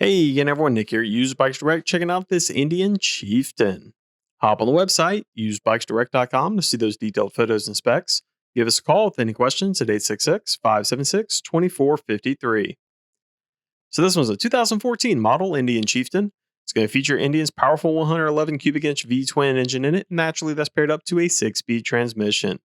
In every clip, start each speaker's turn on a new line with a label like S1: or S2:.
S1: Hey again, everyone. Nick here, Use Bikes Direct, checking out this Indian Chieftain. Hop on the website, usebikesdirect.com to see those detailed photos and specs. Give us a call with any questions at 866-576-2453. So this one's a 2014 model Indian Chieftain. It's going to feature Indian's powerful 111 cubic inch V-twin engine in it. Naturally, that's paired up to a 6-speed transmission.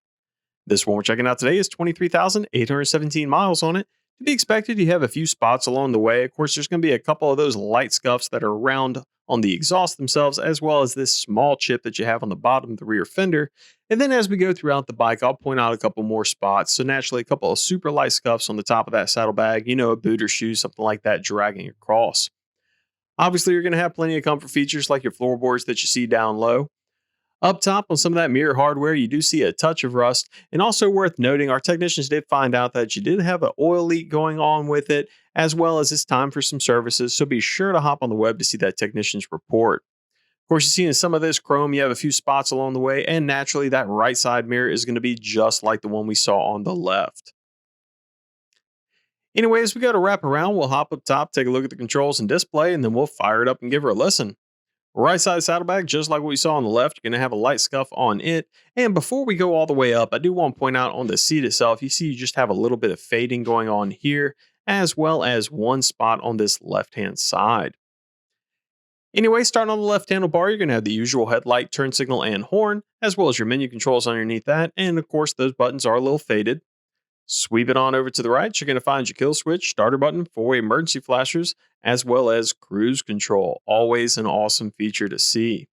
S1: This one we're checking out today is 23,817 miles on it. To be expected, you have a few spots along the way. Of course, there's going to be a couple of those light scuffs that are around on the exhaust themselves, as well as this small chip that you have on the bottom of the rear fender. And then as we go throughout the bike, I'll point out a couple more spots. So naturally, a couple of super light scuffs on the top of that saddlebag, a boot or shoe, something like that dragging across. Obviously, you're going to have plenty of comfort features like your floorboards that you see down low. Up top on some of that mirror hardware, you do see a touch of rust. And also worth noting, our technicians did find out that you did have an oil leak going on with it, as well as it's time for some services. So be sure to hop on the web to see that technician's report. Of course, you see in some of this chrome, you have a few spots along the way, and naturally that right side mirror is going to be just like the one we saw on the left. Anyways, we got to wrap around. We'll hop up top, take a look at the controls and display, and then we'll fire it up and give her a listen. Right side saddlebag, just like what we saw on the left, you're going to have a light scuff on it. And before we go all the way up, I do want to point out on the seat itself, you see you just have a little bit of fading going on here, as well as one spot on this left-hand side. Anyway, starting on the left handlebar, you're going to have the usual headlight, turn signal, and horn, as well as your menu controls underneath that. And of course, those buttons are a little faded. Sweep it on over to the right, you're going to find your kill switch, starter button, four-way emergency flashers, as well as cruise control. Always an awesome feature to see.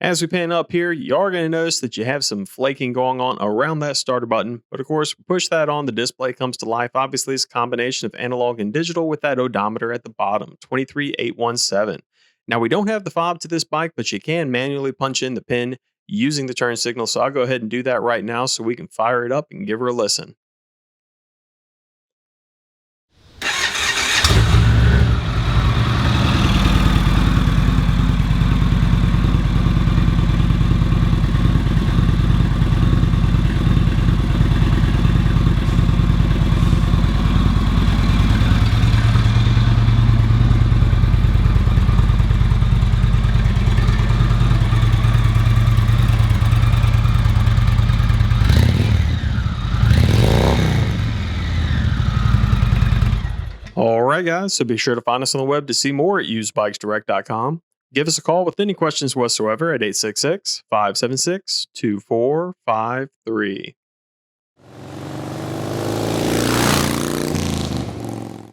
S1: As we pan up here, you are going to notice that you have some flaking going on around that starter button. But of course, push that on, the display comes to life. Obviously, it's a combination of analog and digital with that odometer at the bottom, 23817. Now, we don't have the fob to this bike, but you can manually punch in the pin using the turn signal. So I'll go ahead and do that right now so we can fire it up and give her a listen. Alright guys, so be sure to find us on the web to see more at usebikesdirect.com. Give us a call with any questions whatsoever at 866-576-2453.